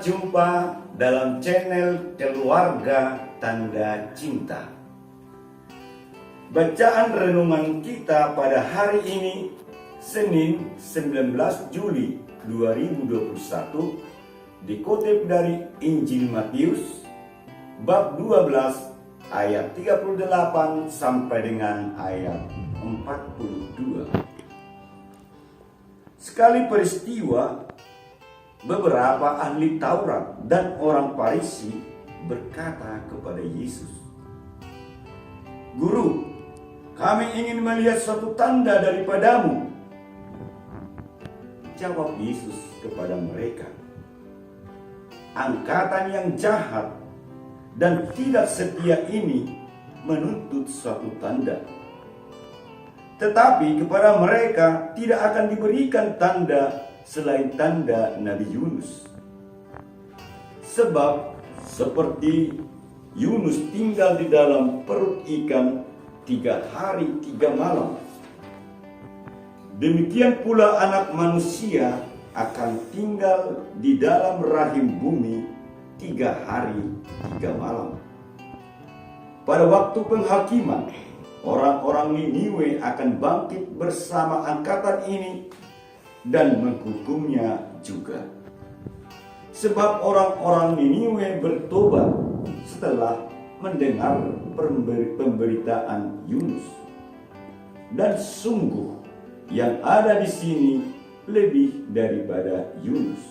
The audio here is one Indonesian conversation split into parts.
Selamat jumpa dalam channel Keluarga Tanda Cinta. Bacaan renungan kita pada hari ini, Senin 19 Juli 2021, dikutip dari Injil Matius bab 12 ayat 38 sampai dengan ayat 42. Sekali peristiwa, beberapa ahli Taurat dan orang Farisi berkata kepada Yesus, "Guru, kami ingin melihat suatu tanda daripadamu." Jawab Yesus kepada mereka, "Angkatan yang jahat dan tidak setia ini menuntut suatu tanda. Tetapi kepada mereka tidak akan diberikan tanda selain tanda Nabi Yunus. Sebab seperti Yunus tinggal di dalam perut ikan 3 hari 3 malam, demikian pula Anak Manusia akan tinggal di dalam rahim bumi 3 hari 3 malam. Pada waktu penghakiman, orang-orang Niniwe akan bangkit bersama angkatan ini dan menghukumnya juga. Sebab orang-orang Niniwe bertobat setelah mendengar pemberitaan Yunus. Dan sungguh yang ada di sini lebih daripada Yunus.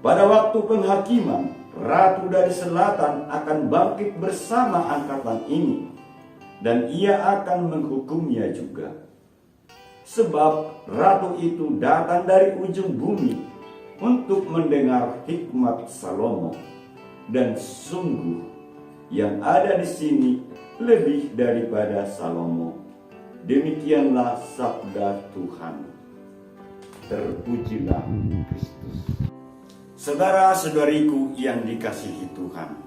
Pada waktu penghakiman, Ratu dari Selatan akan bangkit bersama angkatan ini, dan ia akan menghukumnya juga. Sebab Ratu itu datang dari ujung bumi untuk mendengar hikmat Salomo, dan sungguh yang ada di sini lebih daripada Salomo. Demikianlah sabda Tuhan. Terpujilah Kristus." Saudara-saudariku yang dikasihi Tuhan,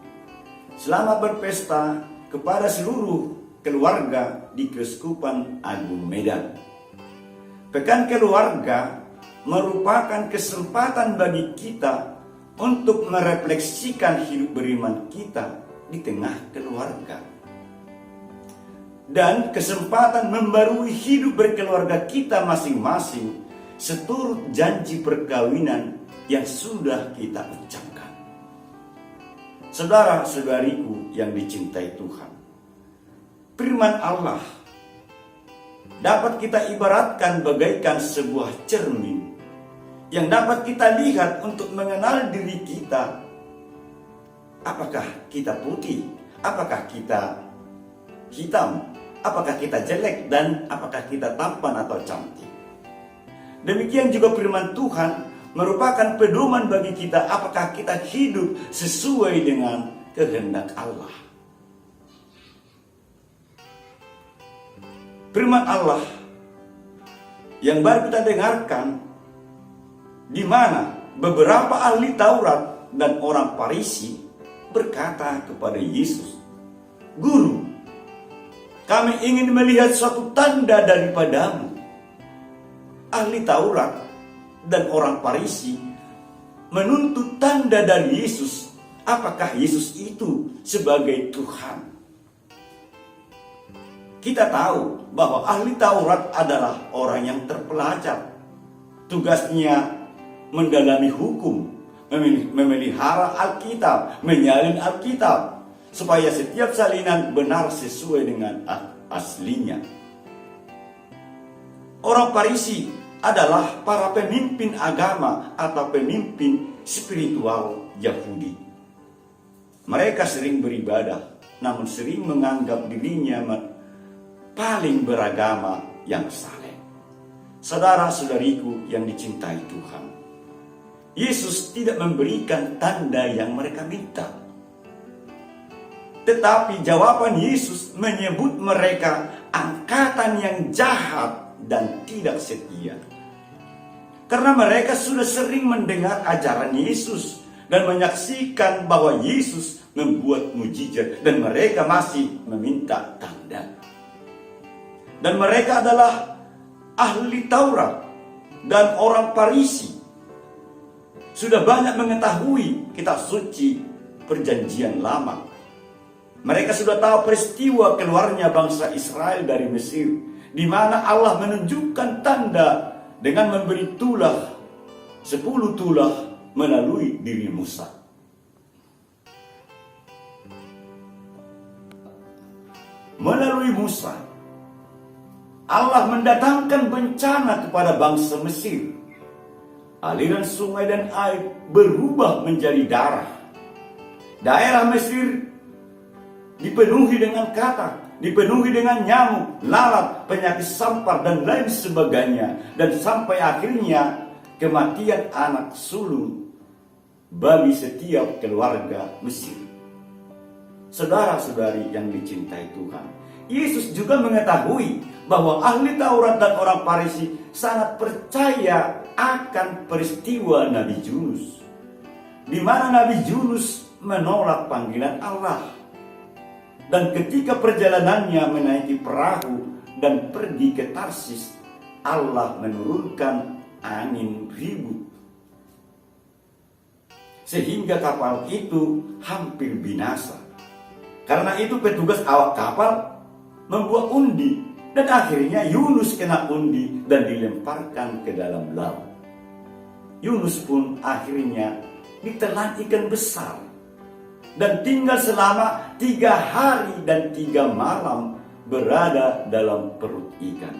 selamat berpesta kepada seluruh keluarga di Keuskupan Agung Medan. Pekan Keluarga merupakan kesempatan bagi kita untuk merefleksikan hidup beriman kita di tengah keluarga, dan kesempatan membarui hidup berkeluarga kita masing-masing seturut janji perkawinan yang sudah kita ucapkan. Saudara-saudariku yang dicintai Tuhan, firman Allah dapat kita ibaratkan bagaikan sebuah cermin yang dapat kita lihat untuk mengenal diri kita. Apakah kita putih? Apakah kita hitam? Apakah kita jelek? Dan apakah kita tampan atau cantik? Demikian juga firman Tuhan merupakan pedoman bagi kita, apakah kita hidup sesuai dengan kehendak Allah. Firman Allah yang baru kita dengarkan, di mana beberapa ahli Taurat dan orang Farisi berkata kepada Yesus, "Guru, kami ingin melihat suatu tanda daripadamu." Ahli Taurat dan orang Farisi menuntut tanda dari Yesus. Apakah Yesus itu sebagai Tuhan? Kita tahu bahwa ahli Taurat adalah orang yang terpelajar. Tugasnya mendalami hukum, memelihara Alkitab, menyalin Alkitab, supaya setiap salinan benar sesuai dengan aslinya. Orang Farisi adalah para pemimpin agama atau pemimpin spiritual Yahudi. Mereka sering beribadah, namun sering menganggap dirinya paling beragama yang saleh. Saudara-saudariku yang dicintai Tuhan, Yesus tidak memberikan tanda yang mereka minta. Tetapi jawaban Yesus menyebut mereka angkatan yang jahat dan tidak setia. Karena mereka sudah sering mendengar ajaran Yesus dan menyaksikan bahwa Yesus membuat mujizat, dan mereka masih meminta tanda. Dan mereka adalah ahli Taurat dan orang Farisi sudah banyak mengetahui kitab suci Perjanjian Lama. Mereka sudah tahu peristiwa keluarnya bangsa Israel dari Mesir, di mana Allah menunjukkan tanda dengan memberi 10 tulah melalui diri Musa. Melalui Musa, Allah mendatangkan bencana kepada bangsa Mesir. Aliran sungai dan air berubah menjadi darah. Daerah Mesir dipenuhi dengan katak, dipenuhi dengan nyamuk, lalat, penyakit sampar, dan lain sebagainya. Dan sampai akhirnya kematian anak sulung bagi setiap keluarga Mesir. Saudara-saudari yang dicintai Tuhan, Yesus juga mengetahui bahwa ahli Taurat dan orang Farisi sangat percaya akan peristiwa Nabi Yunus, di mana Nabi Yunus menolak panggilan Allah. Dan ketika perjalanannya menaiki perahu dan pergi ke Tarsis, Allah menurunkan angin ribut, sehingga kapal itu hampir binasa. Karena itu petugas awak kapal membuat undi, dan akhirnya Yunus kena undi dan dilemparkan ke dalam laut. Yunus pun akhirnya ditelan ikan besar dan tinggal selama 3 hari dan 3 malam berada dalam perut ikan.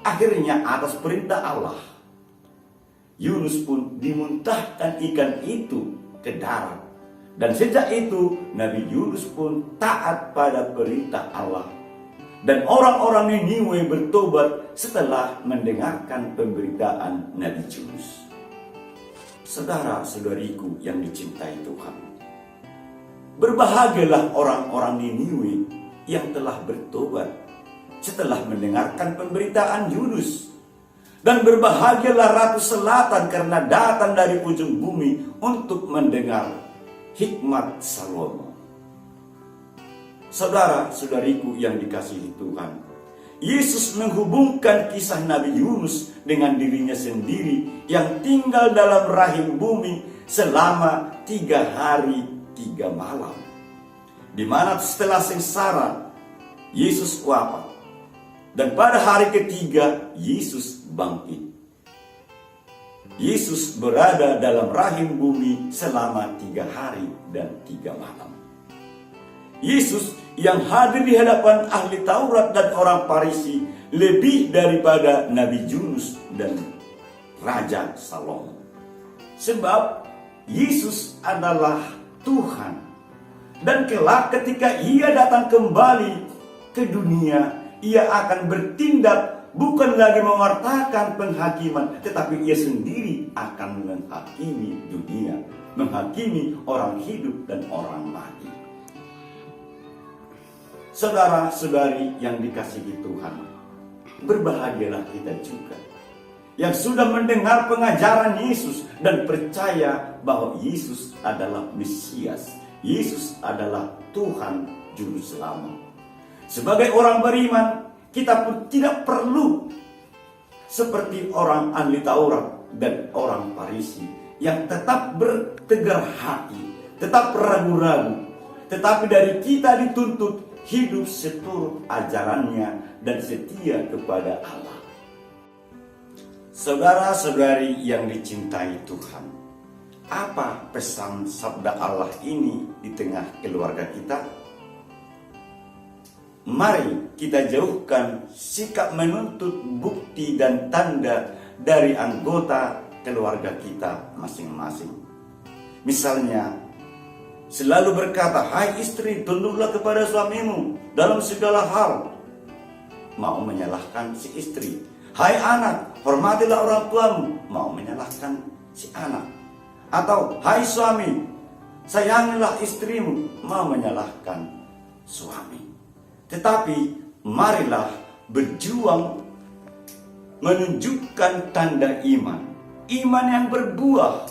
Akhirnya atas perintah Allah, Yunus pun dimuntahkan ikan itu ke darat. Dan sejak itu Nabi Yunus pun taat pada perintah Allah. Dan orang-orang Niniwe bertobat setelah mendengarkan pemberitaan Nabi Yunus. Saudara-saudariku yang dicintai Tuhan, berbahagialah orang-orang Niniwe yang telah bertobat setelah mendengarkan pemberitaan Yunus. Dan berbahagialah Ratu Selatan karena datang dari ujung bumi untuk mendengar hikmat Salomo. Saudara-saudariku yang dikasihi Tuhan, Yesus menghubungkan kisah Nabi Yunus dengan dirinya sendiri yang tinggal dalam rahim bumi selama 3 hari 3 malam. Di mana setelah sengsara, Yesus wafat. Dan pada hari ketiga, Yesus bangkit. Yesus berada dalam rahim bumi selama 3 hari dan 3 malam. Yesus yang hadir di hadapan ahli Taurat dan orang Farisi lebih daripada Nabi Yunus dan Raja Salomo. Sebab Yesus adalah Tuhan. Dan kelak ketika ia datang kembali ke dunia, ia akan bertindak bukan lagi mewartakan penghakiman, tetapi ia sendiri akan menghakimi dunia, menghakimi orang hidup dan orang mati. Saudara-saudari yang dikasihi Tuhan, berbahagialah kita juga yang sudah mendengar pengajaran Yesus dan percaya bahwa Yesus adalah Mesias, Yesus adalah Tuhan Juru Selamat. Sebagai orang beriman, kita pun tidak perlu seperti orang ahli Taurat dan orang Farisi yang tetap bertegar hati, tetap ragu-ragu. Tetapi dari kita dituntut hidup seturut ajarannya dan setia kepada Allah. Saudara-saudari yang dicintai Tuhan, apa pesan sabda Allah ini di tengah keluarga kita? Mari kita jauhkan sikap menuntut bukti dan tanda dari anggota keluarga kita masing-masing. Misalnya, selalu berkata, "Hai istri, tunduklah kepada suamimu dalam segala hal." Mau menyalahkan si istri. "Hai anak, hormatilah orang tuamu." Mau menyalahkan si anak. Atau, "Hai suami, sayangilah istrimu." Mau menyalahkan suami. Tetapi marilah berjuang menunjukkan tanda iman. Iman yang berbuah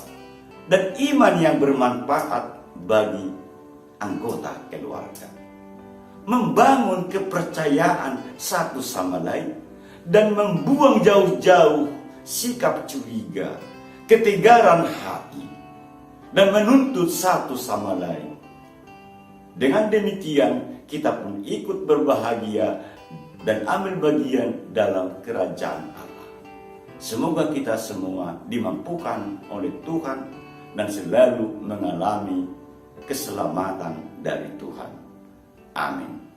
dan iman yang bermanfaat bagi anggota keluarga. Membangun kepercayaan satu sama lain dan membuang jauh-jauh sikap curiga, ketegaran hati, dan menuntut satu sama lain. Dengan demikian, kita pun ikut berbahagia dan ambil bagian dalam kerajaan Allah. Semoga kita semua dimampukan oleh Tuhan dan selalu mengalami keselamatan dari Tuhan. Amin.